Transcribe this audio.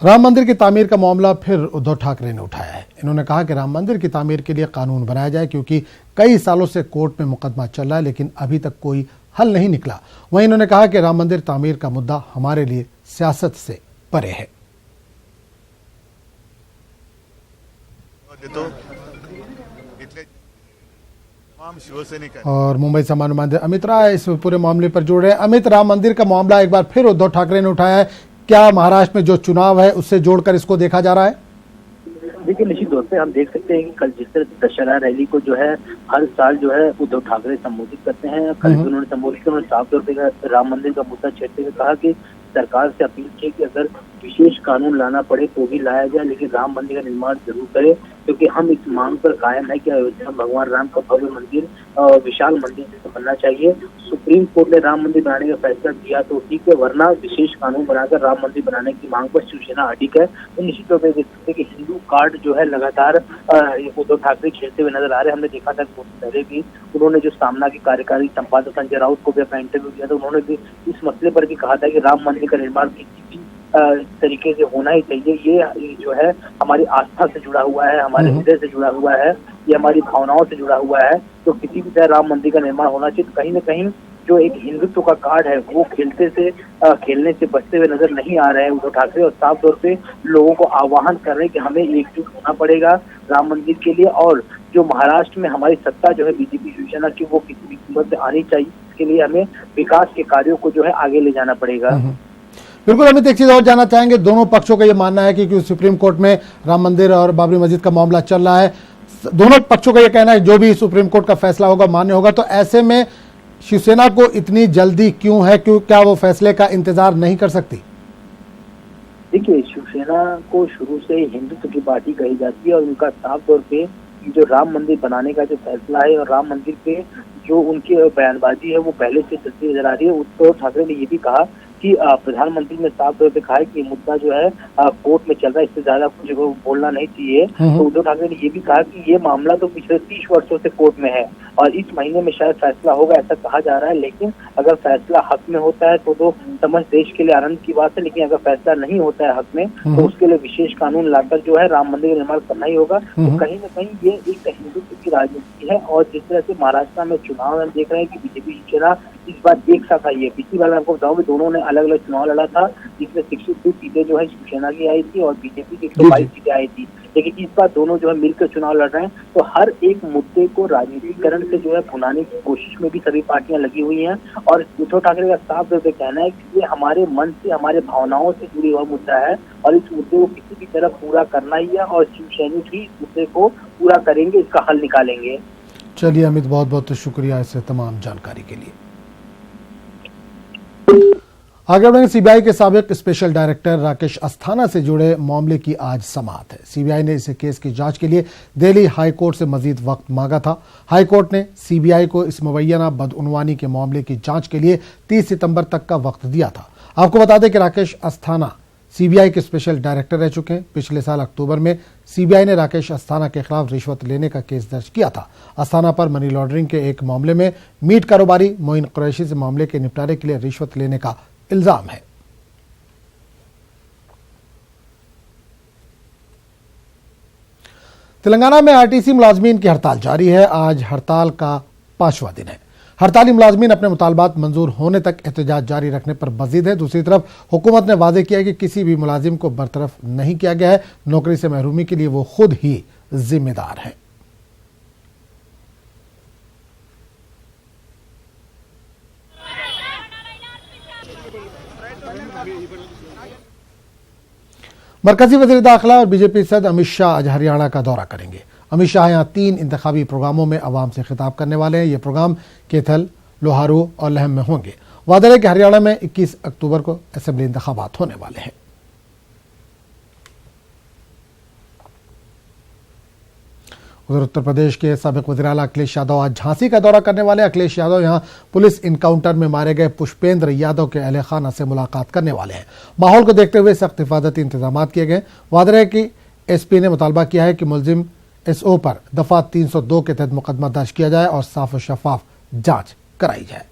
राम मंदिर की तामीर का मामला फिर उद्धव ठाकरे ने उठाया है। इन्होंने कहा कि राम मंदिर की तामीर के लिए कानून बनाया जाए, क्योंकि कई सालों से कोर्ट में मुकदमा चल रहा है लेकिन अभी तक कोई हल नहीं निकला। वहीं इन्होंने कहा कि राम मंदिर तामीर का मुद्दा हमारे लिए सियासत से परे है। और मुंबई से हमारे नुमाइंदे अमित राय इस पूरे मामले पर जुड़ रहे हैं। अमित, राम मंदिर का मामला एक बार फिर उद्धव ठाकरे ने उठाया है। क्या महाराष्ट्र में जो चुनाव है उससे जोड़कर इसको देखा जा रहा है? देखिए, निश्चित तौर पे हम देख सकते हैं कि कल जिस तरह से दशहरा रैली को जो है हर साल जो है उद्धव ठाकरे संबोधित करते हैं, कल उन्होंने संबोधित किया। उन्होंने साफ तौर पे राम मंदिर का मुद्दा छेड़ते हुए कहा कि सरकार से अपील की कि अगर विशेष कानून लाना पड़े तो भी लाया जाए, लेकिन राम मंदिर का निर्माण जरूर करे, क्योंकि हम इस मांग पर कायम है कि अयोध्या में भगवान राम का भव्य मंदिर विशाल मंदिर जैसे बनना चाहिए। सुप्रीम कोर्ट ने राम मंदिर बनाने का फैसला दिया तो ठीक है, वरना विशेष कानून बनाकर राम मंदिर बनाने की मांग पर शिवसेना अडिग है। तो निश्चित तौर पर देख सकते हैं कि हिंदू कार्ड जो है लगातार उद्धव ठाकरे खेलते हुए नजर आ रहे हैं। हमने देखा था पहले भी उन्होंने जो सामना के कार्यकारी संपादक संजय राउत को भी अपना इंटरव्यू दिया था, उन्होंने भी इस मसले पर भी कहा था कि राम मंदिर का निर्माण किसी भी तरीके से होना ही चाहिए। ये जो है हमारी आस्था से जुड़ा हुआ है, हमारे हृदय से जुड़ा हुआ है, ये हमारी भावनाओं से जुड़ा हुआ है। तो किसी भी तरह राम मंदिर का निर्माण होना चाहिए। कहीं न कहीं जो एक हिंदुत्व का कार्ड है वो खेलने से बचते हुए नजर नहीं आ रहे हैं उद्धव ठाकरे, और साफ तौर पे लोगों को आह्वान कर रहे हैं कि हमें एकजुट होना पड़ेगा राम मंदिर के लिए। और जो महाराष्ट्र में हमारी सत्ता जो है बीजेपी शिवसेना की, वो किसी भी कीमत से आनी चाहिए। इसके लिए हमें विकास के कार्यों को जो है आगे ले जाना पड़ेगा। बिल्कुल अमित, एक चीज और जानना चाहेंगे, दोनों पक्षों का ये मानना है कि सुप्रीम कोर्ट में राम मंदिर और बाबरी मस्जिद का मामला चल रहा है। दोनों पक्षों का ये कहना है जो भी सुप्रीम कोर्ट का फैसला होगा मान्य होगा। तो ऐसे में शिवसेना को इतनी जल्दी क्यों है? क्या वो फैसले का इंतजार नहीं कर सकती? देखिए, शिवसेना को शुरू से हिंदुत्व की पार्टी कही जाती है और उनका साफ तौर पे जो राम मंदिर बनाने का जो फैसला है और राम मंदिर पे जो उनकी बयानबाजी है वो पहले से चलती नजर आ रही है। उद्धव ठाकरे ने ये भी कहा कि प्रधानमंत्री ने साफ तौर पे कहा है कि मुद्दा जो है कोर्ट में चल रहा है, इससे ज्यादा कुछ बोलना नहीं चाहिए। तो उद्धव ठाकरे ने ये भी कहा कि ये मामला तो पिछले 30 वर्षों से कोर्ट में है और इस महीने में शायद फैसला होगा, ऐसा कहा जा रहा है। लेकिन अगर फैसला हक में होता है तो समस्त देश के लिए आनंद की बात है, लेकिन अगर फैसला नहीं होता है हक में तो उसके लिए विशेष कानून लाकर जो है राम मंदिर का निर्माण करना ही होगा। तो कहीं न कहीं ये एक हिंदुत्व की राजनीति है। और जिस तरह से महाराष्ट्र में चुनाव हम देख रहे हैं कि बीजेपी शिवसेना इस बार एक साथ आई है। पिछली बार आपको बताऊं दोनों ने अलग अलग चुनाव लड़ा था, जिसमें 62 सीटें जो है शिवसेना की आई थी और बीजेपी की 122 सीटें आई थी। लेकिन इस बार दोनों जो है मिलकर चुनाव लड़ रहे हैं। तो हर एक मुद्दे को राजनीतिकरण से जो है भुनाने की कोशिश में भी सभी पार्टियां लगी हुई हैं। और उद्धव ठाकरे का साफ तौर पर कहना है कि ये हमारे मन से, हमारे भावनाओं से जुड़ी हुआ मुद्दा है और इस मुद्दे को किसी भी तरह पूरा करना ही है और शिवसैनिक ही इस मुद्दे को पूरा करेंगे, इसका हल निकालेंगे। चलिए अमित, बहुत बहुत शुक्रिया इस तमाम जानकारी के लिए। आगे बढ़ेंगे। सीबीआई के साबिक स्पेशल डायरेक्टर राकेश अस्थाना से जुड़े मामले की आज समाअत है। सीबीआई ने इस केस की जांच के लिए दिल्ली हाई कोर्ट से मजीद वक्त मांगा था। हाई कोर्ट ने सीबीआई को इस मुबैना बदउनवानी के मामले की जांच के लिए 30 सितंबर तक का वक्त दिया था। आपको बता दें कि राकेश अस्थाना सीबीआई के स्पेशल डायरेक्टर रह चुके हैं। पिछले साल अक्टूबर में सीबीआई ने राकेश अस्थाना के खिलाफ रिश्वत लेने का केस दर्ज किया था। अस्थाना पर मनी लॉन्ड्रिंग के एक मामले में मीट कारोबारी मोइन कुरैशी से मामले के निपटारे के लिए रिश्वत लेने का इल्जाम है। तेलंगाना में आरटीसी मुलाजमीन की हड़ताल जारी है। आज हड़ताल का 5वां दिन है। हड़ताली मुलाजमीन अपने मुतालबात मंजूर होने तक एहतजाज जारी रखने पर मजीद है। दूसरी तरफ हुकूमत ने वादे किया कि किसी भी मुलाजिम को बरतरफ नहीं किया गया है। नौकरी से महरूमी के लिए वो खुद ही जिम्मेदार है। मरकजी वज़ीर दाखिला और बीजेपी सदर अमित शाह आज हरियाणा का दौरा करेंगे। अमित शाह यहाँ 3 इंतखाबी प्रोग्रामों में अवाम से खिताब करने वाले हैं। ये प्रोग्राम कैथल, लोहारू और लहम में होंगे। वादा है कि हरियाणा में 21 अक्टूबर को असेंबली इंतखाबात होने वाले हैं। उधर उत्तर प्रदेश के साबिक वज़ीर आला अखिलेश यादव आज झांसी का दौरा करने वाले। अखिलेश यादव यहां पुलिस इनकाउंटर में मारे गए पुष्पेंद्र यादव के अहले खाना से मुलाकात करने वाले हैं। माहौल को देखते हुए सख्त हिफाजती इंतजाम किए गए। वादा है कि एसपी ने मुतालबा किया है कि मुलजिम एसओ पर दफा 302 के तहत मुकदमा दर्ज किया जाए और साफ और शफाफ जांच कराई जाए।